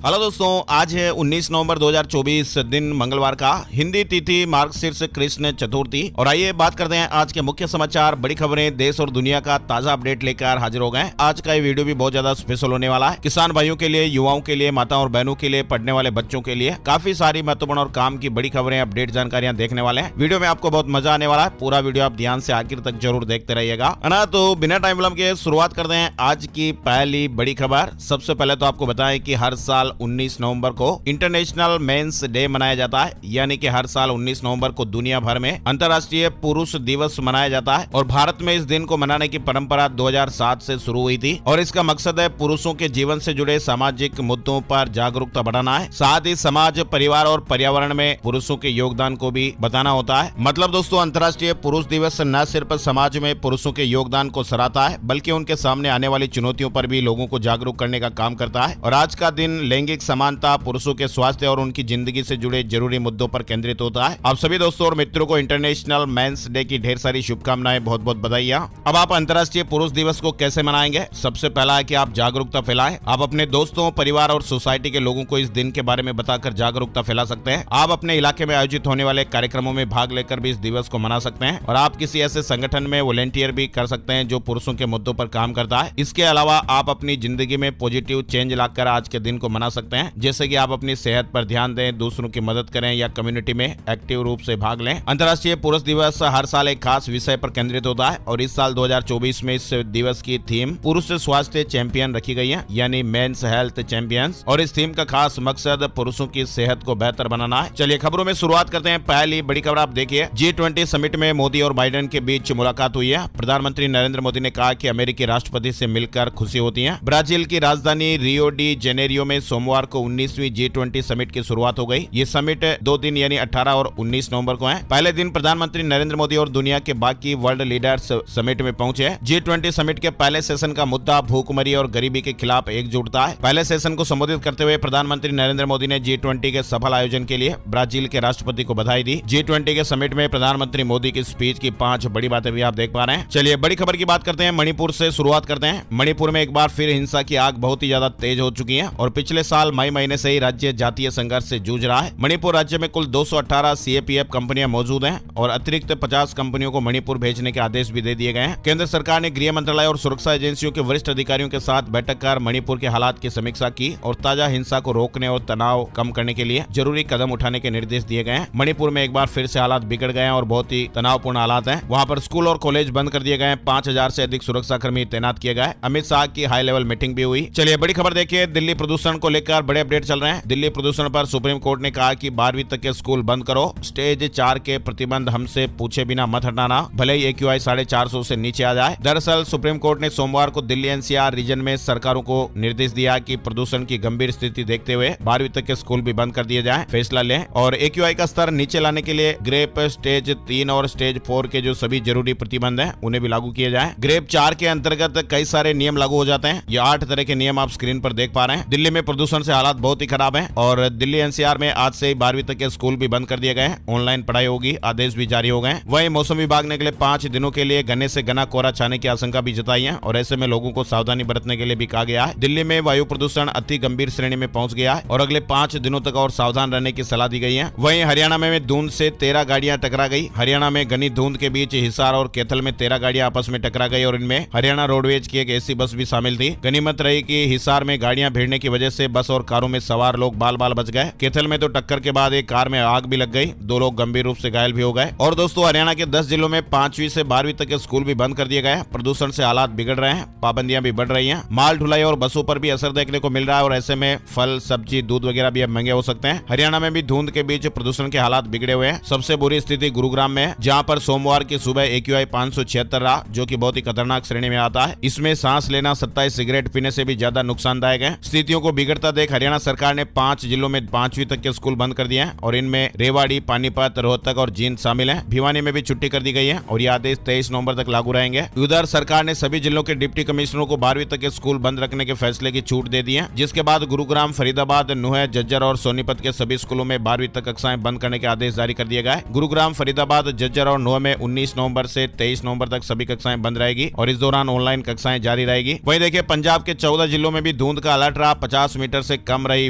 Hello दोस्तों, आज है 19 नवंबर 2024 दिन मंगलवार का। हिंदी तिथि मार्गशीर्ष कृष्ण चतुर्थी। और आइए बात करते हैं आज के मुख्य समाचार, बड़ी खबरें, देश और दुनिया का ताजा अपडेट लेकर हाजिर हो गए। आज का ये वीडियो भी बहुत ज्यादा स्पेशल होने वाला है। किसान भाइयों के लिए, युवाओं के लिए, माताओं और बहनों के लिए, पढ़ने वाले बच्चों के लिए काफी सारी महत्वपूर्ण और काम की बड़ी खबरें, अपडेट जानकारियां देखने वाले हैं। वीडियो में आपको बहुत मजा आने वाला है। पूरा वीडियो आप ध्यान से आखिर तक जरूर देखते रहिएगा, है ना। तो बिना टाइम विलंब के शुरुआत करते हैं आज की पहली बड़ी खबर। सबसे पहले तो आपको बताएं कि हर साल 19 नवंबर को इंटरनेशनल मेंस डे मनाया जाता है, यानी कि हर साल 19 नवंबर को दुनिया भर में अंतर्राष्ट्रीय पुरुष दिवस मनाया जाता है। और भारत में इस दिन को मनाने की परंपरा 2007 से शुरू हुई थी और इसका मकसद है पुरुषों के जीवन से जुड़े सामाजिक मुद्दों पर जागरूकता बढ़ाना है। साथ ही समाज, परिवार और पर्यावरण में पुरुषों के योगदान को भी बताना होता है। मतलब दोस्तों, अंतर्राष्ट्रीय पुरुष दिवस न सिर्फ समाज में पुरुषों के योगदान को सराहता है, बल्कि उनके सामने आने वाली चुनौतियों पर भी लोगों को जागरूक करने का काम करता है। और आज का दिन लैंगिक समानता, पुरुषों के स्वास्थ्य और उनकी जिंदगी से जुड़े जरूरी मुद्दों पर केंद्रित होता है। आप सभी दोस्तों और मित्रों को इंटरनेशनल मेंस डे की ढेर सारी शुभकामनाएं, बहुत बहुत बधाइयां। अब आप अंतर्राष्ट्रीय पुरुष दिवस को कैसे मनाएंगे? सबसे पहला है कि आप जागरूकता फैलाएं। आप अपने दोस्तों, परिवार और सोसाइटी के लोगों को इस दिन के बारे में बताकर जागरूकता फैला सकते हैं। आप अपने इलाके में आयोजित होने वाले कार्यक्रमों में भाग लेकर भी इस दिवस को मना सकते हैं। और आप किसी ऐसे संगठन में वॉलंटियर भी कर सकते हैं जो पुरुषों के मुद्दों पर काम करता है। इसके अलावा आप अपनी जिंदगी में पॉजिटिव चेंज लाकर आज के दिन को मना सकते हैं, जैसे कि आप अपनी सेहत पर ध्यान दें, दूसरों की मदद करें या कम्युनिटी में एक्टिव रूप से भाग लें। अंतर्राष्ट्रीय पुरुष दिवस हर साल एक खास विषय पर केंद्रित होता है और इस साल 2024 में इस दिवस की थीम पुरुष स्वास्थ्य चैंपियन रखी गई है, यानी मेंस हेल्थ चैंपियंस। और इस थीम का खास मकसद पुरुषों की सेहत को बेहतर बनाना है। चलिए खबरों में शुरुआत करते हैं। पहली बड़ी खबर आप देखिए, G20 समिट में मोदी और बाइडेन के बीच मुलाकात हुई है। प्रधानमंत्री नरेंद्र मोदी ने कहा कि अमेरिकी राष्ट्रपति से मिलकर खुशी होती है। ब्राजील की राजधानी रियो डी जेनेरियो में सोमवार को 19वीं G20 समिट की शुरुआत हो गई। ये समिट 2 दिन यानी 18 और 19 नवंबर को है। पहले दिन प्रधानमंत्री नरेंद्र मोदी और दुनिया के बाकी वर्ल्ड लीडर्स समिट में पहुंचे। G20 समिट के पहले सेशन का मुद्दा भूखमरी और गरीबी के खिलाफ एकजुटता है। पहले सेशन को संबोधित करते हुए प्रधानमंत्री नरेंद्र मोदी ने G20 के सफल आयोजन के लिए ब्राजील के राष्ट्रपति को बधाई दी। G20 के समिट में प्रधानमंत्री मोदी की स्पीच की 5 बड़ी बातें भी आप देख पा रहे हैं। चलिए बड़ी खबर की बात करते हैं। मणिपुर से शुरुआत करते हैं। मणिपुर में एक बार फिर हिंसा की आग बहुत ही ज्यादा तेज हो चुकी है और पिछले साल मई महीने से ही राज्य जातीय संघर्ष से जूझ रहा है। मणिपुर राज्य में कुल 218 CAPF कंपनियां मौजूद हैं और अतिरिक्त 50 कंपनियों को मणिपुर भेजने के आदेश भी दे दिए गए हैं। केंद्र सरकार ने गृह मंत्रालय और सुरक्षा एजेंसियों के वरिष्ठ अधिकारियों के साथ बैठक कर मणिपुर के हालात की समीक्षा की और ताजा हिंसा को रोकने और तनाव कम करने के लिए जरूरी कदम उठाने के निर्देश दिए गए हैं। मणिपुर में एक बार फिर से हालात बिगड़ गए हैं और बहुत ही तनावपूर्ण हालात हैं। वहाँ पर स्कूल और कॉलेज बंद कर दिए गए हैं। 5000 से अधिक सुरक्षा कर्मी तैनात किए गए। अमित शाह की हाई लेवल मीटिंग भी हुई। चलिए बड़ी खबर देखिए, दिल्ली प्रदूषण को लेकर बड़े अपडेट चल रहे हैं। दिल्ली प्रदूषण पर सुप्रीम कोर्ट ने कहा कि 12वीं तक के स्कूल बंद करो। स्टेज 4 के प्रतिबंध हमसे पूछे बिना मत हटाना, भले ही AQI 450 से नीचे आ जाए। दरअसल सुप्रीम कोर्ट ने सोमवार को दिल्ली NCR रीजन में सरकारों को निर्देश दिया कि प्रदूषण की गंभीर स्थिति देखते हुए 12वीं तक के स्कूल भी बंद कर दिए जाएं, फैसला लें। और AQI का स्तर नीचे लाने के लिए ग्रेप स्टेज 3 और स्टेज 4 के जो सभी जरूरी प्रतिबंध हैं उन्हें भी लागू किए जाएं। ग्रेप 4 के अंतर्गत कई सारे नियम लागू हो जाते हैं। ये 8 तरह के नियम आप स्क्रीन पर देख पा रहे हैं। दिल्ली में प्रदूषण से हालात बहुत ही खराब है और दिल्ली NCR में आज से 12वीं तक के स्कूल भी बंद कर दिए गए हैं। ऑनलाइन पढ़ाई होगी, आदेश भी जारी हो गए। वहीं मौसम विभाग ने अगले 5 दिनों के लिए घने से घना कोहरा छाने की आशंका भी जताई है और ऐसे में लोगों को सावधानी बरतने के लिए भी कहा गया है। दिल्ली में वायु प्रदूषण अति गंभीर श्रेणी में पहुंच गया है और अगले 5 दिनों तक और सावधान रहने की सलाह दी गई है। वहीं हरियाणा में धुंध से 13 गाड़ियां टकरा गई। हरियाणा में घनी धुंध के बीच हिसार और कैथल में 13 गाड़ियां आपस में टकरा गई और इनमें हरियाणा रोडवेज की एक AC बस भी शामिल थी। गनीमत रही कि हिसार में गाड़ियां भिड़ने की वजह से बस और कारों में सवार लोग बाल बाल बच गए। कैथल में तो टक्कर के बाद एक कार में आग भी लग गई, 2 लोग गंभीर रूप से घायल भी हो गए। और दोस्तों, हरियाणा के 10 जिलों में 5वीं से 12वीं तक के स्कूल भी बंद कर दिए गए। प्रदूषण से हालात बिगड़ रहे हैं, पाबंदियां भी बढ़ रही हैं। माल ढुलाई और बसों पर भी असर देखने को मिल रहा है और ऐसे में फल, सब्जी, दूध वगैरह भी अब महंगे हो सकते हैं। हरियाणा में भी धुंध के बीच प्रदूषण के हालात बिगड़े हुए हैं। सबसे बुरी स्थिति गुरुग्राम में है, जहाँ पर सोमवार की सुबह AQI 576 रहा, जो की बहुत ही खतरनाक श्रेणी में आता है। इसमें सांस लेना 27 सिगरेट पीने से भी ज्यादा नुकसानदायक है। स्थितियों को बिगड़ता देख हरियाणा सरकार ने 5 जिलों में 5वीं तक के स्कूल बंद कर दिए हैं और इनमें रेवाड़ी, पानीपत, रोहतक और जींद शामिल हैं। भिवानी में भी छुट्टी कर दी गई है और ये आदेश 23 नवंबर तक लागू रहेंगे। उधर सरकार ने सभी जिलों के डिप्टी कमिश्नरों को 12वीं तक के स्कूल बंद रखने के फैसले की छूट दे दी है, जिसके बाद गुरुग्राम, फरीदाबाद, नुह, झज्जर और सोनीपत के सभी स्कूलों में 12वीं तक कक्षाएं बंद करने के आदेश जारी कर दिए गए। गुरुग्राम, फरीदाबाद, झज्जर और नुह में 19 नवंबर से 23 नवंबर तक सभी कक्षाएं बंद रहेगी और इस दौरान ऑनलाइन कक्षाएं जारी रहेगी। वहीं देखिए, पंजाब के 14 जिलों में भी धुंध का अलर्ट रहा। 50 मीटर किलोमीटर से कम रही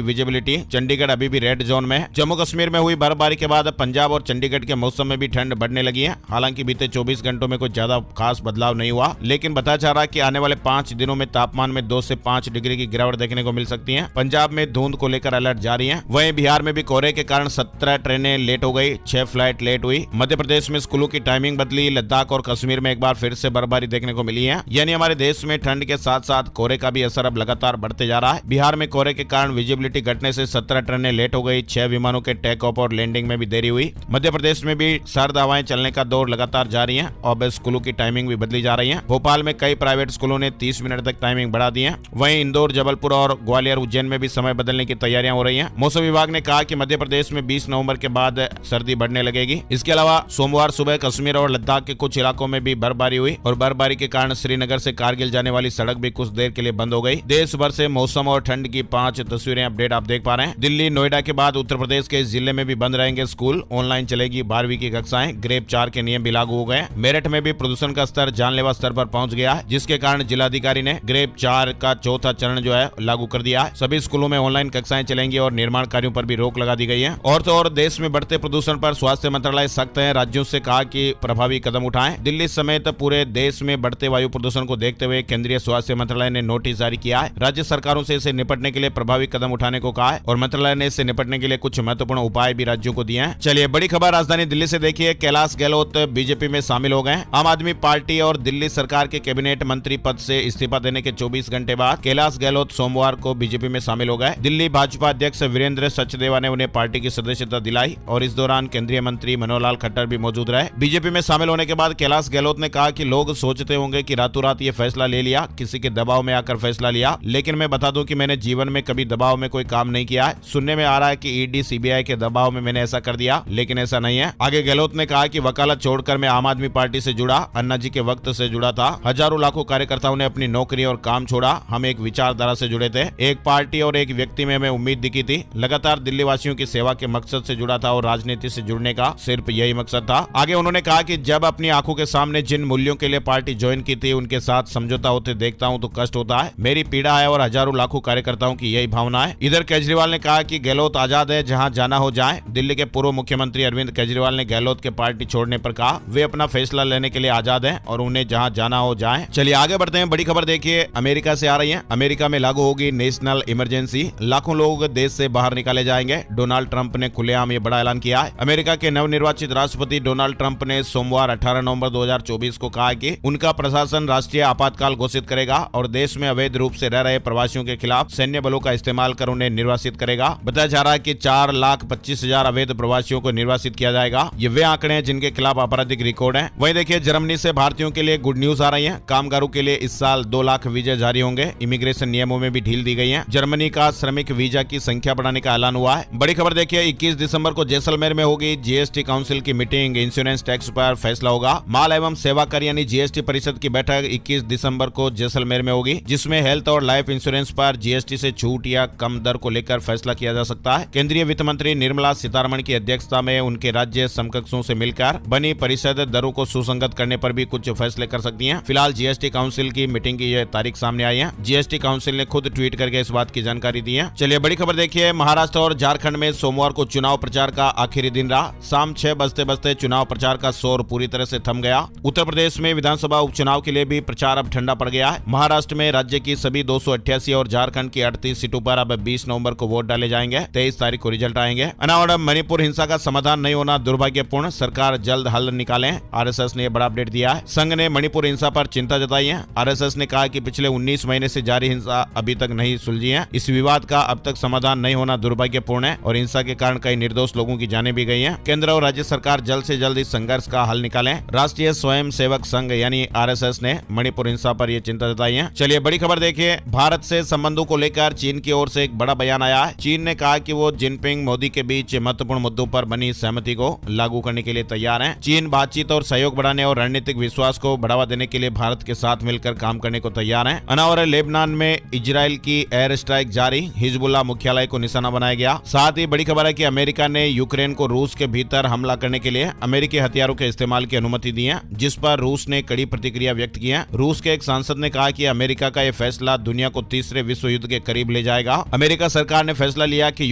विजिबिलिटी। चंडीगढ़ अभी भी रेड जोन में है। जम्मू कश्मीर में हुई बर्फबारी के बाद पंजाब और चंडीगढ़ के मौसम में भी ठंड बढ़ने लगी है। हालांकि बीते 24 घंटों में कोई ज्यादा खास बदलाव नहीं हुआ, लेकिन बताया जा रहा है कि आने वाले 5 दिनों में तापमान में 2 से 5 डिग्री की गिरावट देखने को मिल सकती है। पंजाब में धुंध को लेकर अलर्ट जारी है। वहीं बिहार में भी कोहरे के कारण 17 ट्रेनें लेट हो गई, 6 फ्लाइट लेट हुई। मध्य प्रदेश में स्कूलों की टाइमिंग बदली। लद्दाख और कश्मीर में एक बार फिर से बर्फबारी देखने को मिली है। यानी हमारे देश में ठंड के साथ साथ कोहरे का भी असर अब लगातार बढ़ते जा रहा है। बिहार में कोहरे के कारण विजिबिलिटी घटने से 17 ट्रेनें लेट हो गई, 6 विमानों के टेक ऑफ और लैंडिंग में भी देरी हुई। मध्य प्रदेश में भी सर्द हवाएं चलने का दौर लगातार जारी है और स्कूलों की टाइमिंग भी बदली जा रही है। भोपाल में कई प्राइवेट स्कूलों ने 30 मिनट तक टाइमिंग बढ़ा दी है। वहीं इंदौर, जबलपुर और ग्वालियर, उज्जैन में भी समय बदलने की तैयारियां हो रही हैं। मौसम विभाग ने कहा कि मध्य प्रदेश में 20 नवंबर के बाद सर्दी बढ़ने लगेगी। इसके अलावा सोमवार सुबह कश्मीर और लद्दाख के कुछ इलाकों में भी बर्फबारी हुई और बर्फबारी के कारण श्रीनगर से कारगिल जाने वाली सड़क भी कुछ देर के लिए बंद हो गई। देश भर से मौसम और ठंड की 5 तस्वीरें अपडेट आप देख पा रहे हैं। दिल्ली, नोएडा के बाद उत्तर प्रदेश के जिले में भी बंद रहेंगे स्कूल। ऑनलाइन चलेगी 12वीं की कक्षाएं। ग्रेड 4 के नियम भी लागू हो गए। मेरठ में भी प्रदूषण का स्तर जानलेवा स्तर पर पहुंच गया है, जिसके कारण जिलाधिकारी ने ग्रेड 4 का चौथा चरण जो है लागू कर दिया है। सभी स्कूलों में ऑनलाइन कक्षाएं चलेंगी और निर्माण कार्यों पर भी रोक लगा दी गई है। और तो और देश में बढ़ते प्रदूषण पर स्वास्थ्य मंत्रालय सख्त है। राज्यों से कहा कि प्रभावी कदम उठाएं। दिल्ली समेत पूरे देश में बढ़ते वायु प्रदूषण को देखते हुए केंद्रीय स्वास्थ्य मंत्रालय ने नोटिस जारी किया है। राज्य सरकारों से इसे निपटने के लिए प्रभावी कदम उठाने को कहा है और मंत्रालय ने इससे निपटने के लिए कुछ महत्वपूर्ण उपाय भी राज्यों को दिए हैं। चलिए बड़ी खबर राजधानी दिल्ली से देखिए। कैलाश गहलोत बीजेपी में शामिल हो गए। आम आदमी पार्टी और दिल्ली सरकार के कैबिनेट मंत्री पद से इस्तीफा देने के 24 घंटे बाद कैलाश गहलोत सोमवार को बीजेपी में शामिल हो गए। दिल्ली भाजपा अध्यक्ष वीरेंद्र सचदेवा ने उन्हें पार्टी की सदस्यता दिलाई और इस दौरान केंद्रीय मंत्री मनोहर लाल खट्टर भी मौजूद रहे। बीजेपी में शामिल होने के बाद कैलाश गहलोत ने कहा कि लोग सोचते होंगे कि रातों रात ये फैसला ले लिया, किसी के दबाव में आकर फैसला लिया, लेकिन मैं बता दूं कि मैंने जीवन में कभी दबाव में कोई काम नहीं किया है। सुनने में आ रहा है कि ईडी, सीबीआई के दबाव में मैंने ऐसा कर दिया, लेकिन ऐसा नहीं है। आगे गहलोत ने कहा कि वकालत छोड़कर मैं आम आदमी पार्टी से जुड़ा, अन्ना जी के वक्त से जुड़ा था। हजारों लाखों कार्यकर्ताओं ने अपनी नौकरी और काम छोड़ा। हम एक विचारधारा से जुड़े थे। एक पार्टी और एक व्यक्ति में हमें उम्मीद दिखी थी। लगातार दिल्ली वासियों की सेवा के मकसद से जुड़ा था और राजनीति से जुड़ने का सिर्फ यही मकसद था। आगे उन्होंने कहा कि जब अपनी आंखों के सामने जिन मूल्यों के लिए पार्टी ज्वाइन की थी उनके साथ समझौता होते देखता हूं तो कष्ट होता है। मेरी पीड़ा है और हजारों लाखों कार्यकर्ताओं की यही भावना है। इधर केजरीवाल ने कहा कि गहलोत आजाद है, जहां जाना हो जाए। दिल्ली के पूर्व मुख्यमंत्री अरविंद केजरीवाल ने गहलोत के पार्टी छोड़ने पर कहा वे अपना फैसला लेने के लिए आजाद हैं और उन्हें जहां जाना हो जाए। चलिए आगे बढ़ते हैं। बड़ी खबर देखिए अमेरिका से आ रही है। अमेरिका में लागू होगी नेशनल इमरजेंसी। लाखों लोग देश से बाहर निकाले जाएंगे। डोनाल्ड ट्रंप ने खुलेआम ये बड़ा ऐलान किया है। अमेरिका के नवनिर्वाचित राष्ट्रपति डोनाल्ड ट्रंप ने सोमवार 18 नवंबर 2024 को कहा कि उनका प्रशासन राष्ट्रीय आपातकाल घोषित करेगा और देश में अवैध रूप से रह रहे प्रवासियों के खिलाफ सैन्य बलों का इस्तेमाल कर उन्हें निर्वासित करेगा। बताया जा रहा है कि 4,25,000 अवैध प्रवासियों को निर्वासित किया जाएगा। ये वे आंकड़े हैं जिनके खिलाफ आपराधिक रिकॉर्ड है। वहीं देखिए जर्मनी से भारतीयों के लिए गुड न्यूज आ रही है। कामगारों के लिए इस साल 2 लाख वीजा जारी होंगे। इमिग्रेशन नियमों में भी ढील दी गई है। जर्मनी का श्रमिक वीजा की संख्या बढ़ाने का ऐलान हुआ है। बड़ी खबर देखिए 21 दिसंबर को जैसलमेर में होगी जीएसटी काउंसिल की मीटिंग। इंश्योरेंस टैक्स पर फैसला होगा। माल एवं सेवा कर यानी जीएसटी परिषद की बैठक 21 दिसंबर को जैसलमेर में होगी, जिसमें हेल्थ और लाइफ इंश्योरेंस पर जीएसटी से छूट या कम दर को लेकर फैसला किया जा सकता है। केंद्रीय वित्त मंत्री निर्मला सीतारमण की अध्यक्षता में उनके राज्य समकक्षों से मिलकर बनी परिषद दरों को सुसंगत करने पर भी कुछ फैसले कर सकती है। फिलहाल जीएसटी काउंसिल की मीटिंग की यह तारीख सामने आई है। जीएसटी काउंसिल ने खुद ट्वीट करके इस बात की जानकारी दी है। चलिए बड़ी खबर देखिए महाराष्ट्र और झारखंड में सोमवार को चुनाव प्रचार का आखिरी दिन रहा। शाम 6 बजते बजते चुनाव प्रचार का शोर पूरी तरह से थम गया। उत्तर प्रदेश में विधानसभा उपचुनाव के लिए भी प्रचार अब ठंडा पड़ गया है। महाराष्ट्र में राज्य की सभी 288 और झारखंड की 38 सीटों पर अब 20 नवंबर को वोट डाले जाएंगे। 23 तारीख को रिजल्ट आएंगे। अनावरण मणिपुर हिंसा का समाधान नहीं होना दुर्भाग्यपूर्ण, सरकार जल्द हल निकालें। आरएसएस ने बड़ा अपडेट दिया है। संघ ने मणिपुर हिंसा पर चिंता जताई है। आरएसएस ने कहा कि पिछले 19 महीने से जारी हिंसा अभी तक नहीं सुलझी है। इस विवाद का अब तक समाधान नहीं होना दुर्भाग्यपूर्ण है और हिंसा के कारण कई निर्दोष लोगों की जानें भी गई हैं। केंद्र और राज्य सरकार जल्द से जल्द इस संघर्ष का हल निकालें। राष्ट्रीय स्वयं सेवक संघ यानी आरएसएस ने मणिपुर हिंसा पर यह चिंता जताई है। चलिए बड़ी खबर देखिए भारत से संबंधों को लेकर चीन की ओर से एक बड़ा बयान आया है। चीन ने कहा कि वो जिनपिंग मोदी के बीच महत्वपूर्ण मुद्दों पर बनी सहमति को लागू करने के लिए तैयार है। चीन बातचीत और सहयोग बढ़ाने और रणनीतिक विश्वास को बढ़ावा देने के लिए भारत के साथ मिलकर काम करने को तैयार है। अनावर लेबनान में इजराइल की एयर स्ट्राइक जारी, हिजबुल्लाह मुख्यालय को निशाना बनाया गया। साथ ही बड़ी खबर है कि अमेरिका ने यूक्रेन को रूस के भीतर हमला करने के लिए अमेरिकी हथियारों के इस्तेमाल की अनुमति दी है, जिस पर रूस ने कड़ी प्रतिक्रिया व्यक्त की है। रूस के एक सांसद ने कहा कि अमेरिका का यह फैसला दुनिया को तीसरे विश्व युद्ध के करीब ले जाएगा। अमेरिका सरकार ने फैसला लिया कि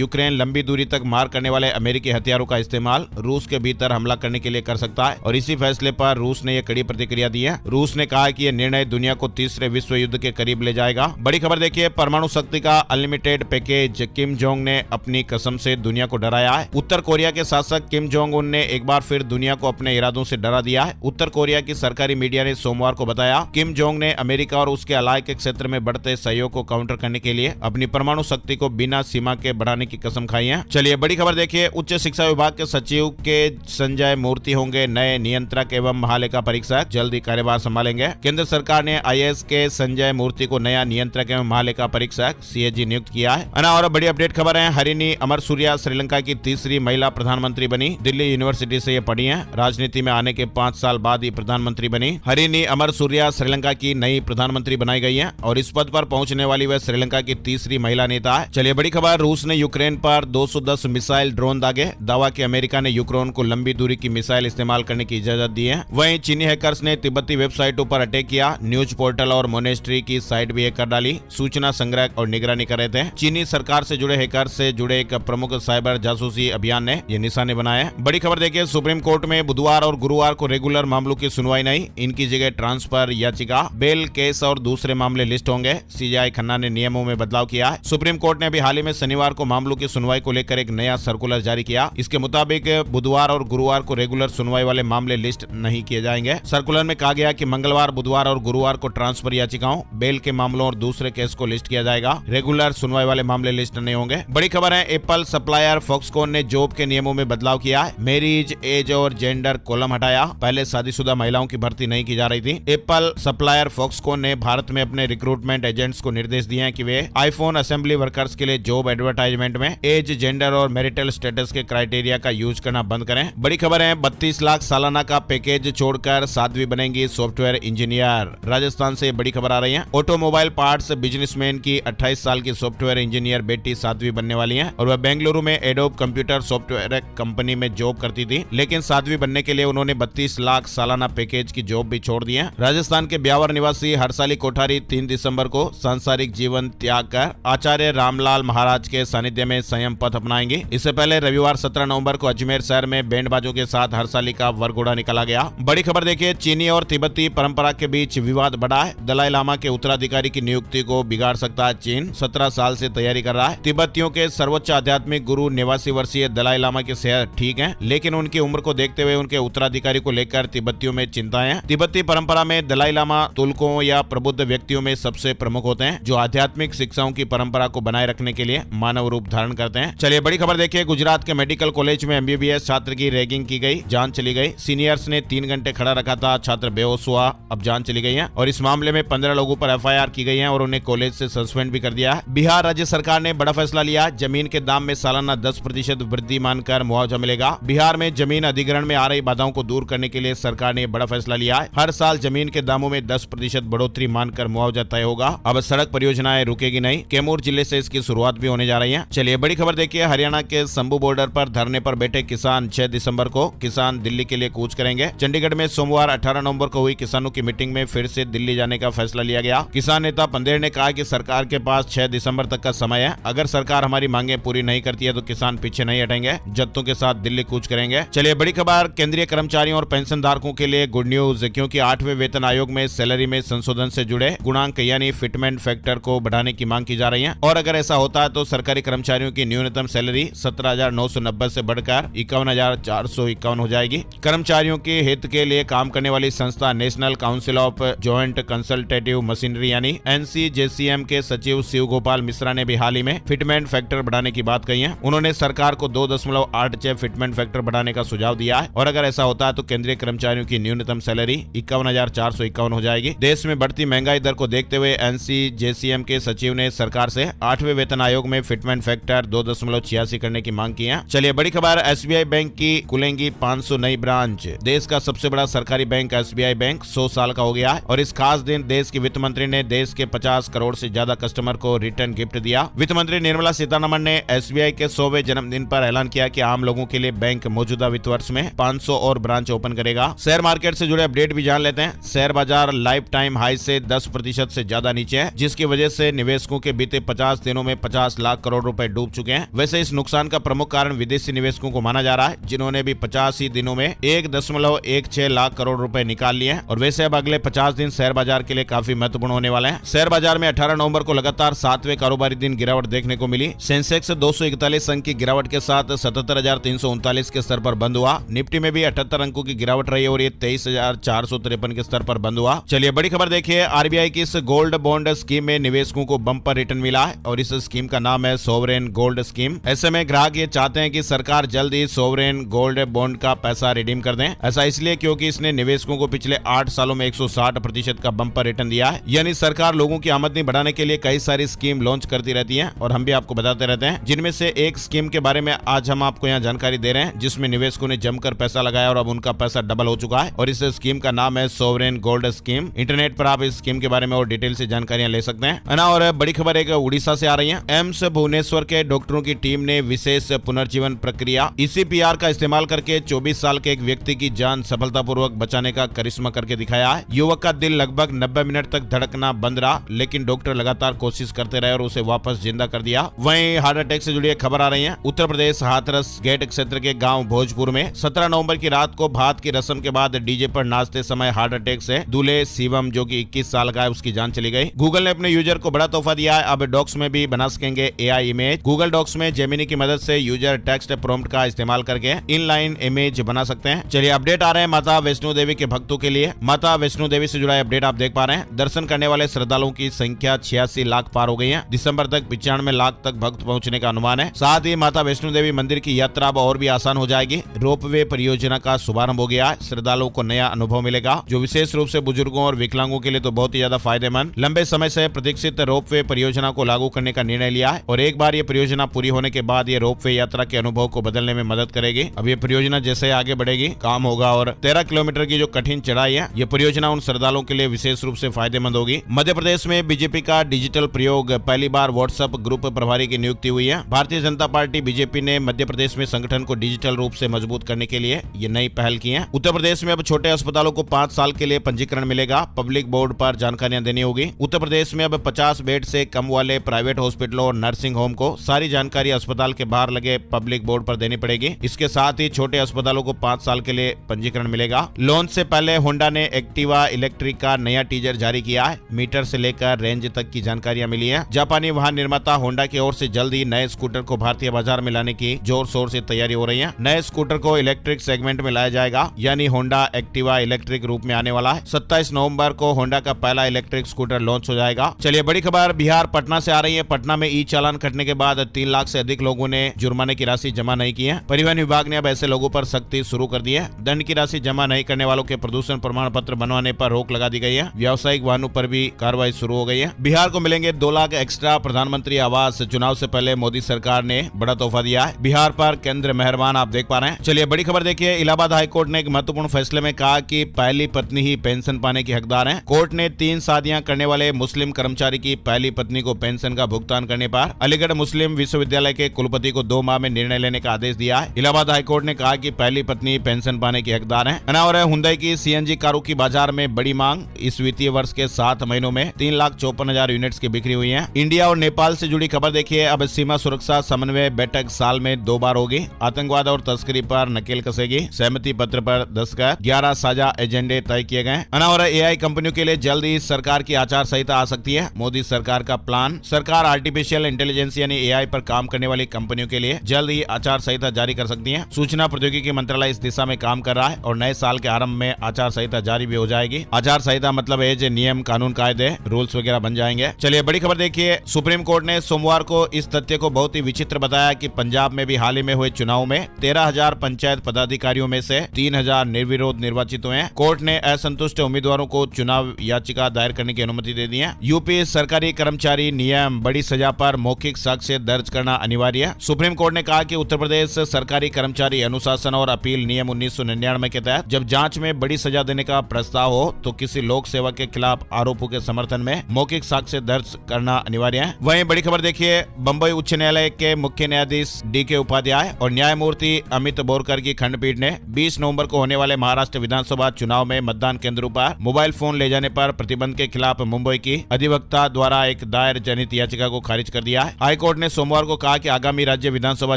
यूक्रेन लंबी दूरी तक मार करने वाले अमेरिकी हथियारों का इस्तेमाल रूस के भीतर हमला करने के लिए कर सकता है और इसी फैसले पर रूस ने यह कड़ी प्रतिक्रिया दी है। रूस ने कहा कि यह निर्णय दुनिया को तीसरे विश्व युद्ध के करीब ले जाएगा। बड़ी खबर देखिए, परमाणु शक्ति का अनलिमिटेड पैकेज, किम जोंग ने अपनी कसम से दुनिया को डराया है। उत्तर कोरिया के शासक किम जोंग उन ने एक बार फिर दुनिया को अपने इरादों से डरा दिया है। उत्तर कोरिया की सरकारी मीडिया ने सोमवार को बताया किम जोंग ने अमेरिका और उसके अलाय के क्षेत्र में बढ़ते सहयोग को काउंटर करने के लिए अपनी परमाणु शक्ति को बिना सीमा के बढ़ाने की कसम खाई है। चलिए बड़ी खबर देखिए, उच्च शिक्षा विभाग के सचिव के संजय मूर्ति होंगे नए नियंत्रक एवं महालेखा परीक्षक, जल्दी कार्यभार संभालेंगे। केंद्र सरकार ने आईएएस के संजय मूर्ति को नया नियंत्रक एवं महालेखा परीक्षक सीएजी नियुक्त किया है। और बड़ी अपडेट खबर है, हरिनी अमरसूरिया श्रीलंका की तीसरी महिला प्रधानमंत्री बनी। दिल्ली यूनिवर्सिटी से ये पढ़ी है। राजनीति में आने के 5 साल बाद ही प्रधानमंत्री बनी। हरिनी अमरसूरिया श्रीलंका की नई प्रधानमंत्री बनाई गई है और इस पद पर पहुंचने वाली वह श्रीलंका की तीसरी महिला नेता है। चलिए बड़ी खबर, रूस ने यूक्रेन पर 210 मिसाइल ड्रोन दागे। दावा कि अमेरिका ने यूक्रेन को लंबी दूरी की मिसाइल इस्तेमाल करने की इजाजत दी है। वहीं चीनी हैकर्स ने तिब्बती वेबसाइटों पर अटैक किया। न्यूज पोर्टल और मोनेस्ट्री की साइट भी हैक कर डाली। सूचना संग्रह और निगरानी कर रहे थे। चीनी सरकार से जुड़े हैकर्स से जुड़े एक प्रमुख साइबर जासूसी अभियान ने ये निशाने बनाए। बड़ी खबर देखिए, सुप्रीम कोर्ट में बुधवार और गुरुवार को रेगुलर मामलों की सुनवाई नहीं, इनकी जगह ट्रांसफर याचिका, बेल केस और दूसरे मामले लिस्ट होंगे। सीजेआई खन्ना ने नियमों में बदलाव किया है। सुप्रीम कोर्ट ने अभी हाल ही में शनिवार को मामलों की सुनवाई को लेकर एक नया सर्कुलर जारी किया। इसके मुताबिक बुधवार और गुरुवार को रेगुलर सुनवाई वाले मामले लिस्ट नहीं किए जाएंगे। सर्कुलर में कहा गया कि मंगलवार, बुधवार और गुरुवार को ट्रांसफर याचिकाओं, बेल के मामलों और दूसरे केस को लिस्ट किया जाएगा। रेगुलर सुनवाई वाले मामले लिस्ट नहीं होंगे। बड़ी खबर है, एप्पल सप्लायर फॉक्सकॉन ने जॉब के नियमों में बदलाव किया है। मैरिज, एज और जेंडर कॉलम हटाया। पहले शादीशुदा महिलाओं की भर्ती नहीं की जा रही थी। एप्पल सप्लायर फॉक्सकॉन ने भारत में अपने रिक्रूटमेंट एजेंट्स को निर्देश दिए हैं कि वे आईफोन असेंबली वर्कर्स के लिए जॉब एडवर्टाइजमेंट में एज, जेंडर और मैरिटल स्टेटस के क्राइटेरिया का यूज करना बंद करें। बड़ी खबर है, 32 लाख सालाना का पैकेज छोड़कर साध्वी बनेंगी सॉफ्टवेयर इंजीनियर। राजस्थान से बड़ी खबर आ रही है। ऑटोमोबाइल पार्ट्स बिजनेसमैन की 28 साल की सॉफ्टवेयर इंजीनियर बेटी साध्वी बनने वाली है और वह बेंगलुरु में एडोब कंप्यूटर सॉफ्टवेयर कंपनी में जॉब करती थी, लेकिन साध्वी बनने के लिए उन्होंने 32 लाख सालाना पैकेज की जॉब भी छोड़ दी है। राजस्थान के ब्यावर निवासी हरसाली कोठारी 3 दिसंबर को सांसारिक जीवन त्याग कर आचार्य रामलाल महाराज के सानिध्य में संयम पथ अपनाएंगे। इससे पहले रविवार 17 नवंबर को अजमेर शहर में बैंडबाजों के साथ हरसाली का वरघोड़ा निकाला गया। बड़ी खबर देखिए, चीनी और तिब्बती परंपरा के बीच विवाद बढ़ा है। दलाई लामा के उत्तराधिकारी की नियुक्ति को बिगाड़ सकता है चीन। 17 साल से तैयारी कर रहा है। तिब्बतियों के सर्वोच्च आध्यात्मिक गुरु 89 वर्षीय दलाई लामा की सेहत ठीक है, लेकिन उनकी उम्र को देखते हुए उनके उत्तराधिकारी को लेकर तिब्बतियों में चिंताएं हैं। तिब्बती परंपरा में दलाई लामा तुलकों या प्रबुद्ध व्यक्तियों में सबसे प्रमुख होते हैं जो आध्यात्मिक शिक्षाओं की परंपरा को बनाए रखने के लिए मानव रूप धारण करते हैं। चलिए बड़ी खबर देखिए, गुजरात के मेडिकल कॉलेज में एमबीबीएस छात्र की रैगिंग की गई, जान चली गई। सीनियर्स ने 3 घंटे खड़ा रखा था, छात्र बेहोश हुआ, अब जान चली गई है और इस मामले में 15 लोगों पर एफआईआर की गई है और उन्हें कॉलेज से सस्पेंड भी कर दिया है। बिहार राज्य सरकार ने बड़ा फैसला लिया, जमीन के दाम में सालाना 10% वृद्धि मानकर मुआवजा मिलेगा। बिहार में जमीन अधिग्रहण में आ रही बाधाओं को दूर करने के लिए सरकार ने बड़ा फैसला लिया है। हर साल जमीन के दामों में 10% बढ़ोतरी मानकर मुआवजा तय होगा। अब सड़क परियोजनाएं रुकेगी नहीं। कैमूर जिले से इसकी शुरुआत भी होने जा रही है। चलिए बड़ी खबर देखिए, हरियाणा के शंभू बॉर्डर पर धरने पर बैठे किसान 6 दिसंबर को किसान दिल्ली के लिए कूच करेंगे। चंडीगढ़ में सोमवार 18 नवंबर को हुई किसानों की मीटिंग में फिर से दिल्ली जाने का फैसला लिया गया। किसान नेता पंदेर ने कहा कि सरकार के पास 6 दिसंबर तक का समय है। अगर सरकार हमारी मांगे पूरी नहीं करती है तो किसान पीछे नहीं हटेंगे, जत्थों के साथ दिल्ली कूच करेंगे। चलिए बड़ी खबर, केंद्रीय कर्मचारियों और पेंशन धारकों के लिए गुड न्यूज, क्योंकि 8वें वेतन आयोग में सैलरी में संशोधन से जुड़े गुणांक यानी फिटमेंट फैक्टर को बढ़ाने की मांग की जा रही है और अगर ऐसा होता है तो सरकारी कर्मचारियों की न्यूनतम सैलरी 17,990 से बढ़कर 51,451 हो जाएगी। कर्मचारियों के हित के लिए काम करने वाली संस्था national council of joint consultative machinery यानी NCJCM के सचिव शिव गोपाल मिश्रा ने भी हाल ही में फिटमेंट फैक्टर बढ़ाने की बात कही है। उन्होंने सरकार को 2.86 फिटमेंट फैक्टर बढ़ाने का सुझाव दिया है और अगर ऐसा होता है तो केंद्रीय कर्मचारियों की न्यूनतम सैलरी 51,451 हो जाएगी। देश में बढ़ती महंगाई दर को देखते हुए NCJCM के सचिव ने सरकार से 8वें वेतन आयोग में फिटमेंट फैक्टर 2.86 करने की मांग की है। चलिए बड़ी खबर, SBI बैंक की खुलेंगी 500 नई ब्रांच। देश का सबसे बड़ा सरकारी बैंक SBI बैंक 100 साल का हो गया है और इस खास दिन देश की वित्त मंत्री ने देश के 50 करोड़ से ज्यादा कस्टमर को रिटर्न गिफ्ट दिया। वित्त मंत्री निर्मला सीतारमण ने SBI के 100वें जन्मदिन पर ऐलान किया कि आम लोगों के लिए बैंक मौजूदा वित्त वर्ष में 500 और ब्रांच ओपन करेगा। शेयर मार्केट से जुड़े अपडेट भी जान लेते हैं। शेयर बाजार लाइफ टाइम हाई से 10% से ज्यादा नीचे है, जिसकी वजह से निवेशकों के के बीते 50 दिनों में 50 लाख करोड़ रुपए डूब चुके हैं। वैसे इस नुकसान का प्रमुख कारण विदेशी निवेशकों को माना जा रहा है, जिन्होंने भी 50 ही दिनों में 1.16 लाख करोड़ रुपए निकाल लिए हैं। और वैसे अब अगले 50 दिन शेयर बाजार के लिए काफी महत्वपूर्ण होने वाले हैं। शेयर बाजार में 18 नवंबर को लगातार 7वें कारोबारी दिन गिरावट देखने को मिली। सेंसेक्स 241 अंक की गिरावट के साथ 77,339 के स्तर पर बंद हुआ। निफ्टी में भी 78 अंकों की गिरावट रही और ये 23,453 के स्तर पर बंद हुआ। चलिए बड़ी खबर देखिए, आरबीआई की इस गोल्ड बॉन्ड स्कीम में निवेशकों को बम्पर रिटर्न मिला है और इस स्कीम का नाम है सोवरेन गोल्ड स्कीम। ऐसे में ग्राहक ये चाहते हैं कि सरकार जल्द ही सोवरेन गोल्ड बॉन्ड का पैसा रिडीम कर दें। ऐसा इसलिए क्योंकि इसने निवेशकों को पिछले 8 सालों में 160% का बम्पर रिटर्न दिया है। यानी सरकार लोगों की आमदनी बढ़ाने के लिए कई सारी स्कीम लॉन्च करती रहती है और हम भी आपको बताते रहते हैं, जिनमें से एक स्कीम के बारे में आज हम आपको यहाँ जानकारी दे रहे हैं, जिसमें निवेशकों ने जमकर पैसा लगाया और अब उनका पैसा डबल हो चुका है। और इस स्कीम का नाम है सोवरेन गोल्ड स्कीम। इंटरनेट पर आप इस स्कीम के बारे में और डिटेल से जानकारियां ले सकते हैं ना। और बड़ी खबर एक उड़ीसा से आ रही है। एम्स भुवनेश्वर के डॉक्टरों की टीम ने विशेष पुनर्जीवन प्रक्रिया ECPR का इस्तेमाल करके 24 साल के एक व्यक्ति की जान सफलतापूर्वक बचाने का करिश्मा करके दिखाया है। युवक का दिल लगभग 90 मिनट तक धड़कना बंद रहा, लेकिन डॉक्टर लगातार कोशिश करते रहे और उसे वापस जिंदा कर दिया। वहीं हार्ट अटैक से जुड़ी एक खबर आ रही है। उत्तर प्रदेश हाथरस गेट क्षेत्र के गांव भोजपुर में 17 नवंबर की रात को भात की रस्म के बाद डीजे पर नाचते समय हार्ट अटैक से दूल्हे शिवम, जो कि 21 साल का है, उसकी जान चली गई। गूगल ने अपने यूजर को बड़ा तोहफा दिया है। अब डॉक्स में भी बना सकेंगे AI इमेज। गूगल डॉक्स में जेमिनी की मदद से यूजर टेक्स्ट प्रॉम्प्ट का इस्तेमाल करके इनलाइन इमेज बना सकते हैं। चलिए अपडेट आ रहे हैं माता वैष्णो देवी के भक्तों के लिए। माता वैष्णो देवी से जुड़ा अपडेट आप देख पा रहे हैं। दर्शन करने वाले श्रद्धालुओं की संख्या 86 लाख पार हो गई है। दिसंबर तक 95 लाख तक भक्त पहुंचने का अनुमान है। साथ ही माता वैष्णो देवी मंदिर की यात्रा अब और भी आसान हो जाएगी। रोपवे परियोजना का शुभारंभ हो गया है। श्रद्धालुओं को नया अनुभव मिलेगा, जो विशेष रूप से बुजुर्गों और विकलांगों के लिए तो बहुत ही ज्यादा फायदेमंद। लंबे समय से प्रतीक्षित रोपवे परियोजना को लागू करने का निर्णय लिया है और एक बार ये परियोजना पूरी होने के बाद ये रोपवे यात्रा के अनुभव को बदलने में मदद करेगी। अब ये परियोजना जैसे आगे बढ़ेगी, काम होगा और 13 किलोमीटर की जो कठिन चढ़ाई है, ये परियोजना उन श्रद्धालुओं के लिए विशेष रूप से फायदेमंद होगी। मध्य प्रदेश में बीजेपी का डिजिटल प्रयोग, पहली बार व्हाट्सएप ग्रुप प्रभारी की नियुक्ति हुई है। भारतीय जनता पार्टी बीजेपी ने मध्य प्रदेश में संगठन को डिजिटल रूप से मजबूत करने के लिए ये नई पहल की है। उत्तर प्रदेश में अब छोटे अस्पतालों को 5 साल के लिए पंजीकरण मिलेगा। पब्लिक बोर्ड पर जानकारियां देनी होगी। उत्तर प्रदेश में अब 50 बेड से कम वाले प्राइवेट हॉस्पिटलों और नर्सिंग होम को सारी जानकारी अस्पताल के बाहर लगे पब्लिक बोर्ड पर देनी पड़ेगी। इसके साथ ही छोटे अस्पतालों को 5 साल के लिए पंजीकरण मिलेगा। लॉन्च से पहले होंडा ने एक्टिवा इलेक्ट्रिक का नया टीजर जारी किया है। मीटर से लेकर रेंज तक की जानकारियां मिली है। जापानी वाहन निर्माता होंडा की ओर से जल्द ही नए स्कूटर को भारतीय बाजार में लाने की जोर शोर से तैयारी हो रही है। नए स्कूटर को इलेक्ट्रिक सेगमेंट में लाया जाएगा, यानी होंडा एक्टिवा इलेक्ट्रिक रूप में आने वाला है। 27 नवंबर को होंडा का पहला इलेक्ट्रिक स्कूटर लॉन्च हो जाएगा। चलिए बड़ी खबर बिहार पटना से आ रही है। पटना में ई चालान कटने के बाद 3 लाख से अधिक लोगों ने जुर्माने की राशि जमा नहीं की है। परिवहन विभाग ने अब ऐसे लोगों पर सख्ती शुरू कर दी है। दंड की राशि जमा नहीं करने वालों के प्रदूषण प्रमाण पत्र बनवाने पर रोक लगा दी गई है। व्यावसायिक वाहनों पर भी कार्रवाई शुरू हो गई है। बिहार को मिलेंगे 2 लाख एक्स्ट्रा। प्रधानमंत्री आवास चुनाव से पहले मोदी सरकार ने बड़ा तोहफा दिया है। बिहार पर केंद्र मेहरबान, आप देख पा रहे हैं। चलिए बड़ी खबर देखिए, इलाहाबाद हाईकोर्ट ने एक महत्वपूर्ण फैसले में कहा कि पहली पत्नी ही पेंशन पाने की हकदार है। कोर्ट ने 3 शादियां करने वाले मुस्लिम कर्मचारी की पहली पत्नी को पेंशन का भुगतान करने पर अलीगढ़ मुस्लिम विश्वविद्यालय के कुलपति को 2 माह में निर्णय लेने का आदेश दिया है। इलाहाबाद हाईकोर्ट ने कहा कि पहली पत्नी पेंशन पाने की हकदार है। और हुंडई की CNG कारों की बाजार में बड़ी मांग। इस वित्तीय वर्ष के 7 महीनों में 3,54,000 यूनिट्स की बिक्री हुई है। इंडिया और नेपाल से जुड़ी खबर देखिए। अब सीमा सुरक्षा समन्वय बैठक साल में 2 बार होगी। आतंकवाद और तस्करी पर नकेल कसेगी। सहमति पत्र पर दस्तखत। 11 साझा एजेंडे तय किए गए। और AI कंपनियों के लिए जल्द ही सरकार की आचार संहिता आ सकती है। मोदी सरकार का प्लान, सरकार आर्टिफिशियल इंटेलिजेंस यानी AI पर काम करने वाली कंपनियों के लिए जल्द ही आचार संहिता जारी कर सकती है। सूचना प्रौद्योगिकी मंत्रालय इस दिशा में काम कर रहा है और नए साल के आरंभ में आचार संहिता जारी भी हो जाएगी। आचार संहिता मतलब है नियम, कानून, कायदे, रूल्स वगैरह बन जाएंगे। चलिए बड़ी खबर देखिए। सुप्रीम कोर्ट ने सोमवार को इस तथ्य को बहुत ही विचित्र बताया कि पंजाब में भी हाल ही में हुए चुनाव में 13,000 पंचायत पदाधिकारियों में से 3,000 निर्विरोध निर्वाचित हुए हैं। कोर्ट ने असंतुष्ट उम्मीदवारों को चुनाव याचिका दायर करने की अनुमति दे दी है। यूपी सरकारी कर्मचारी नियम, बड़ी सजा पर मौखिक साक्ष्य दर्ज करना अनिवार्य है। सुप्रीम कोर्ट ने कहा कि उत्तर प्रदेश सरकारी कर्मचारी अनुशासन और अपील नियम 1999 के तहत जब जांच में बड़ी सजा देने का प्रस्ताव हो तो किसी लोक सेवक के खिलाफ आरोपों के समर्थन में मौखिक साक्ष्य दर्ज करना अनिवार्य है। वहीं बड़ी खबर देखिए, बंबई उच्च न्यायालय के मुख्य न्यायाधीश DK उपाध्याय और न्यायमूर्ति अमित बोरकर की खंडपीठ ने 20 नवंबर को होने वाले महाराष्ट्र विधानसभा चुनाव में मतदान केंद्रों पर मोबाइल फोन ले जाने पर प्रतिबंध के खिलाफ मुंबई की अधिवक्ता द्वारा एक दायर जनहित याचिका को खारिज कर दिया है। हाईकोर्ट ने सोमवार को कहा कि आगामी राज्य विधानसभा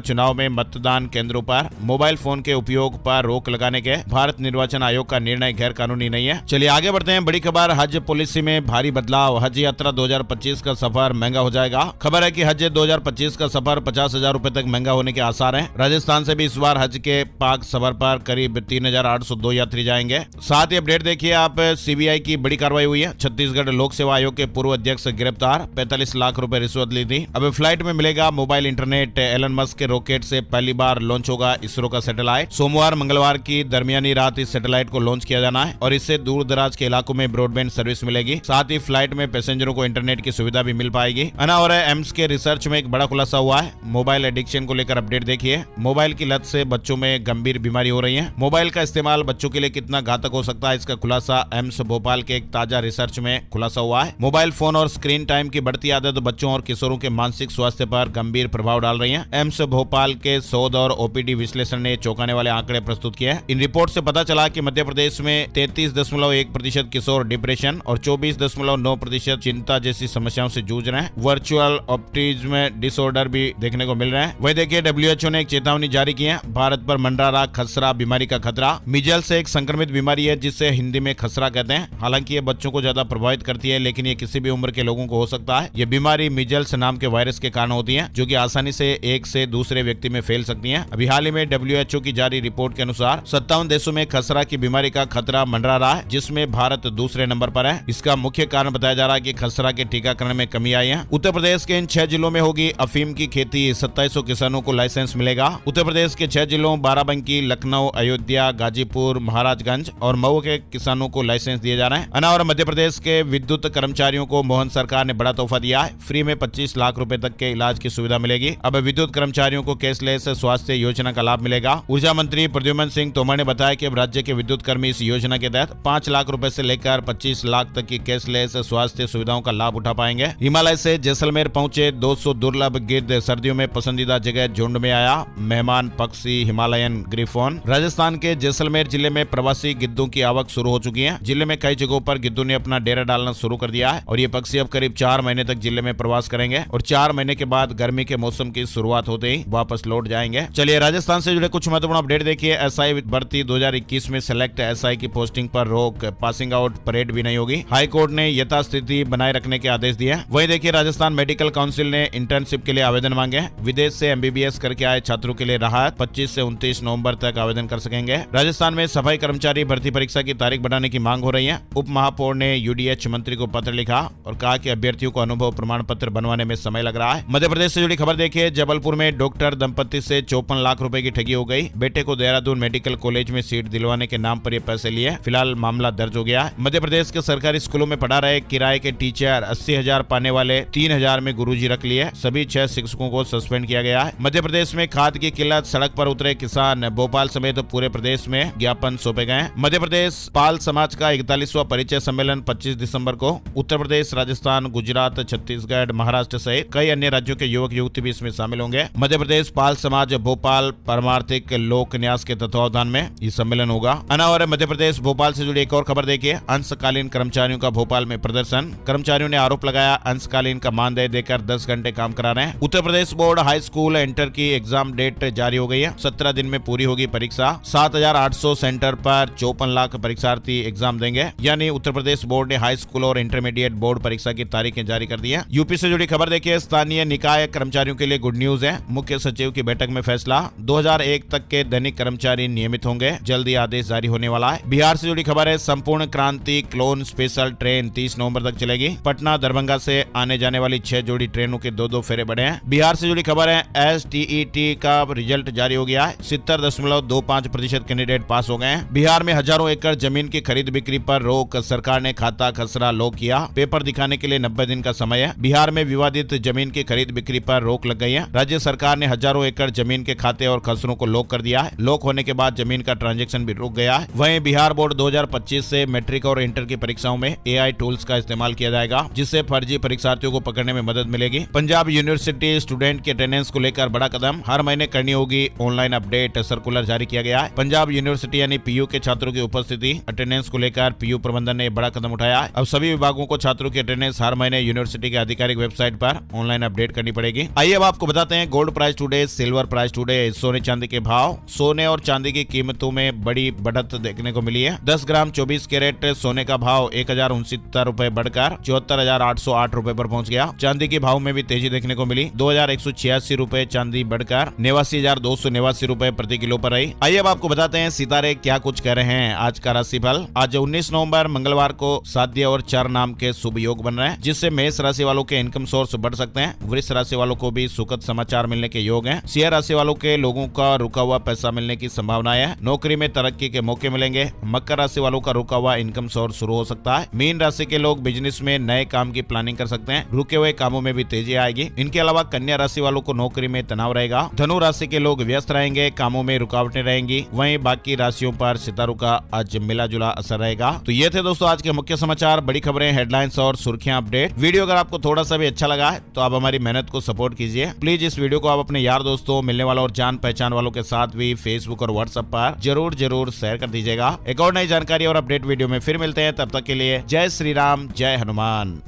चुनाव में मतदान केंद्रों पर मोबाइल फोन के उपयोग पर रोक लगाने के भारत निर्वाचन आयोग का निर्णय गैर कानूनी नहीं है। चलिए आगे बढ़ते हैं। बड़ी खबर, हज पॉलिसी में भारी बदलाव, हज यात्रा 2025 का सफर महंगा हो जाएगा। खबर है कि हज 2025 का सफर 50,000 रुपए तक महंगा होने के आसार हैं। राजस्थान से भी इस बार हज के पाक सफर पर करीब 3,802 यात्री जाएंगे। साथ ही अपडेट देखिए आप, सीबीआई की बड़ी कार्रवाई हुई है। छत्तीसगढ़ लोक सेवा आयोग के पूर्व अध्यक्ष गिरफ्तार, 45 लाख रुपए रिश्वत ली थी। अब फ्लाइट में मिलेगा मोबाइल इंटरनेट। एलन मस्क के रॉकेट से पहली बार लॉन्च होगा इसरो का सैटेलाइट। सोमवार मंगलवार की दरमियानी रात इस सैटेलाइट को लॉन्च किया जाना है और इससे दूर दराज के इलाकों में ब्रॉडबैंड सर्विस मिलेगी। साथ ही फ्लाइट में पैसेंजरों को इंटरनेट की सुविधा भी मिल पाएगी। और एम्स के रिसर्च में एक बड़ा खुलासा हुआ है। मोबाइल एडिक्शन को लेकर अपडेट देखिए। मोबाइल की लत से बच्चों में गंभीर बीमारी हो रही है। मोबाइल का इस्तेमाल बच्चों के लिए कितना घातक हो सकता है, इसका खुलासा एम्स भोपाल के एक ताजा रिसर्च में खुलासा हुआ है। मोबाइल फोन और स्क्रीन टाइम की बढ़ती आदत बच्चों और किशोरों के मानसिक स्वास्थ्य पर गंभीर प्रभाव डाल रही है। एम्स भोपाल के शोध और ओपीडी विश्लेषण ने चौंकाने वाले आंकड़े प्रस्तुत किए हैं। इन रिपोर्ट से पता चला कि मध्य प्रदेश में 33.1% किशोर डिप्रेशन और 24.9% चिंता जैसी समस्याओं से जूझ रहे हैं। वर्चुअल ऑप्टिज्म डिसऑर्डर भी देखने को मिल रहे हैं। वही देखिए, WHO ने एक चेतावनी जारी की है। भारत पर मंडरा रहा खसरा बीमारी का खतरा। मिजल्स एक संक्रमित बीमारी है जिसे हिंदी में खसरा कहते हैं। हालांकि ये बच्चों को ज्यादा प्रभावित करती है, लेकिन ये किसी भी उम्र के लोगों को हो सकता है। ये बीमारी मिजल्स नाम के वायरस के कारण होती है, जो कि आसानी से एक से दूसरे व्यक्ति में फैल सकती है। अभी हाल ही में WHO की जारी रिपोर्ट के अनुसार 57 देशों में खसरा की बीमारी का खतरा मंडरा रहा है, जिसमें भारत दूसरे नंबर पर है। इसका मुख्य कारण बताया जा रहा है कि खसरा के टीकाकरण में कमी आई है। उत्तर प्रदेश के इन 6 जिलों में होगी अफीम की खेती। 2700 किसानों को लाइसेंस मिलेगा। उत्तर प्रदेश के 6 जिलों बाराबंकी, लखनऊ, अयोध्या, गाजीपुर, महाराजगंज और मऊ के किसानों को लाइसेंस दिए जा रहे हैं। और मध्य प्रदेश के विद्युत कर्मचारियों को मोहन सरकार ने बड़ा तोहफा दिया है। फ्री में 25 लाख रुपए तक के इलाज की सुविधा मिलेगी। अब विद्युत कर्मचारियों को कैशलेस स्वास्थ्य योजना का लाभ मिलेगा। ऊर्जा मंत्री प्रद्युम्न सिंह तोमर ने बताया कि अब राज्य के विद्युत कर्मी इस योजना के तहत 5 लाख रुपए से लेकर 25 लाख तक की कैशलेस स्वास्थ्य सुविधाओं का लाभ उठा पाएंगे। हिमालय से जैसलमेर पहुंचे 200 दुर्लभ गिद्ध, सर्दियों में पसंदीदा जगह झुंड में आया मेहमान पक्षी हिमालयन ग्रिफोन। राजस्थान के जैसलमेर जिले में प्रवासी गिद्धों की आवक शुरू हो चुकी है। जिले में कई जगहों पर गिद्धों ने अपना डेरा डालना शुरू कर दिया है और ये पक्षी अब करीब 4 महीने तक जिले में प्रवास करेंगे और 4 महीने के बाद गर्मी के मौसम की शुरुआत होते ही वापस लौट जाएंगे। चलिए राजस्थान से जुड़े कुछ महत्वपूर्ण अपडेट देखिए। एसआई भर्ती 2021 में सेलेक्ट एसआई की पोस्टिंग पर रोक, पासिंग आउट परेड भी नहीं होगी। हाई कोर्ट ने यथास्थिति बनाए रखने के आदेश दिए। वही देखिए, राजस्थान मेडिकल काउंसिल ने इंटर्नशिप के लिए आवेदन मांगे। विदेश से एमबीबीएस करके आए छात्रों के लिए राहत, 25 से 29 नवंबर तक आवेदन कर सकेंगे। राजस्थान में सफाई कर्मचारी भर्ती परीक्षा की तारीख बढ़ाने की मांग हो रही है। उप महापौर ने यूडीएच मंत्री को पत्र लिखा और कहा कि अभ्यर्थियों को अनुभव प्रमाण पत्र बनवाने में समय लग रहा है। मध्य प्रदेश से जुड़ी खबर देखिए। जबलपुर में डॉक्टर दंपति से 54 लाख रुपए की ठगी हो गई। बेटे को देहरादून मेडिकल कॉलेज में सीट दिलवाने के नाम पर ये पैसे लिए। फिलहाल मामला दर्ज हो गया है। मध्य प्रदेश के सरकारी स्कूलों में पढ़ा रहे किराए के टीचर 80,000 पाने वाले 3,000 में गुरुजी रख लिए। सभी 6 शिक्षकों को सस्पेंड किया गया है। मध्य प्रदेश में खाद की किल्लत, सड़क पर उतरे किसान। भोपाल समेत पूरे प्रदेश में ज्ञापन सौंपे गए। मध्य प्रदेश पाल समाज का 41वां परिचय सम्मेलन 25 दिसंबर को। उत्तर प्रदेश, राजस्थान, गुजरात, छत्तीसगढ़, महाराष्ट्र सहित कई अन्य राज्यों के युवक युवती भी इसमें शामिल होंगे। मध्य प्रदेश पाल समाज भोपाल परमार्थिक लोक न्यास के तत्वावधान में ये सम्मेलन होगा। और मध्य प्रदेश भोपाल से जुड़ी एक और खबर देखिए। अंशकालीन कर्मचारियों का भोपाल में प्रदर्शन। कर्मचारियों ने आरोप लगाया अंशकालीन का मानदेय देकर 10 घंटे काम करा रहे हैं। Uttar Pradesh board high school inter की एग्जाम डेट जारी हो गई है। 17 दिन में पूरी होगी परीक्षा। 7,800 सेंटर पर 54 लाख परीक्षार्थी एग्जाम देंगे। यानी उत्तर प्रदेश बोर्ड ने हाई स्कूल और इंटरमीडिएट बोर्ड परीक्षा की तारीखें जारी कर दी है। यूपी से जुड़ी खबर देखिए। स्थानीय निकाय कर्मचारियों के लिए गुड न्यूज है। मुख्य सचिव की बैठक में फैसला, 2001 तक के दैनिक कर्मचारी नियमित होंगे। जल्दी आदेश जारी होने वाला है। बिहार से जुड़ी खबर है। संपूर्ण क्रांति क्लोन स्पेशल ट्रेन 30 नवंबर तक चलेगी। पटना दरभंगा से आने जाने वाली 6 जोड़ी ट्रेनों के 2-2 फेरे बढ़े हैं। बिहार से जुड़ी खबर है। STET का रिजल्ट जारी हो गया है। 70.25% कैंडिडेट पास हो गए हैं। बिहार में हजारों एकड़ जमीन की खरीद बिक्री पर रोक, सरकार ने खाता खसरा लॉक किया। पेपर दिखाने के लिए 90 दिन का समय है। बिहार में विवादित जमीन की खरीद बिक्री पर रोक लग गई है। राज्य सरकार ने हजारों एकड़ जमीन के खाते और खसरों को लॉक कर दिया है। लॉक होने के बाद जमीन का ट्रांजैक्शन भी रुक गया है। वहीं बिहार बोर्ड 2025 से मैट्रिक और इंटर की परीक्षाओं में AI टूल्स का इस्तेमाल किया जाएगा, जिससे फर्जी परीक्षार्थियों को पकड़ने में मदद मिलेगी। पंजाब यूनिवर्सिटी स्टूडेंट के अटेंडेंस को लेकर बड़ा कदम, हर महीने करनी होगी ऑनलाइन अपडेट, सर्कुलर जारी किया गया है। पंजाब यूनिवर्सिटी यानी PU के छात्रों की उपस्थिति अटेंडेंस को लेकर PU प्रबंधन ने बड़ा कदम उठाया है। अब सभी विभागों को छात्रों की अटेंडेंस हर महीने यूनिवर्सिटी के आधिकारिक वेबसाइट पर ऑनलाइन अपडेट करनी पड़ेगी। आइए अब आपको बताते हैं gold price today, silver price today, सोने चांदी के भाव। सोने और चांदी की कीमतों में बड़ी बढ़त देखने को मिली है। 10 ग्राम 24 कैरेट सोने का भाव 1069 रुपए बढ़कर 74,808 रुपए पर पहुंच गया। चांदी के भाव में भी तेजी देखने को मिली। 2,186 रुपए चांदी बढ़कर 89,289 रुपए प्रति किलो पर रही। आइए अब आपको बताते हैं सितारे क्या कुछ कह रहे हैं आज का राशिफल। आज 19 नवंबर मंगलवार को साध्य और चार नाम के शुभ योग बन रहे हैं, जिससे मेष राशि वालों के इनकम सोर्स बढ़ सकते हैं। वृष राशि वालों को भी सुखद समाचार मिलने के योग हैं। सिंह राशि वालों के लोगों का रुका हुआ पैसा मिलने की संभावना है। नौकरी में तरक्की के मौके मिलेंगे। मकर राशि वालों का रुका हुआ इनकम सोर्स शुरू हो सकता है। मीन राशि के लोग बिजनेस में नए काम की प्लानिंग कर सकते हैं। रुके हुए कामों में भी तेजी आएगी। इनके अलावा कन्या राशि वालों को नौकरी में तनाव रहेगा। धनु राशि के लोग व्यस्त रहेंगे, कामों में रुकावटें रहेंगी। वहीं बाकी राशियों पर सितारों का आज मिला जुला असर रहेगा। तो ये थे दोस्तों आज के मुख्य समाचार, बड़ी खबरें, हेडलाइंस और सुर्खियां अपडेट। वीडियो अगर आपको थोड़ा सा भी अच्छा लगा है तो आप हमारी मेहनत को सपोर्ट कीजिए। प्लीज इस वीडियो को आप अपने यार दोस्तों, मिलने वालों और जान पहचान वालों के साथ भी फेसबुक और व्हाट्सएप पर जरूर शेयर कर दीजिएगा। एक और नई जानकारी और अपडेट वीडियो में फिर मिलते हैं। तब तक के लिए जय श्री राम, जय हनुमान।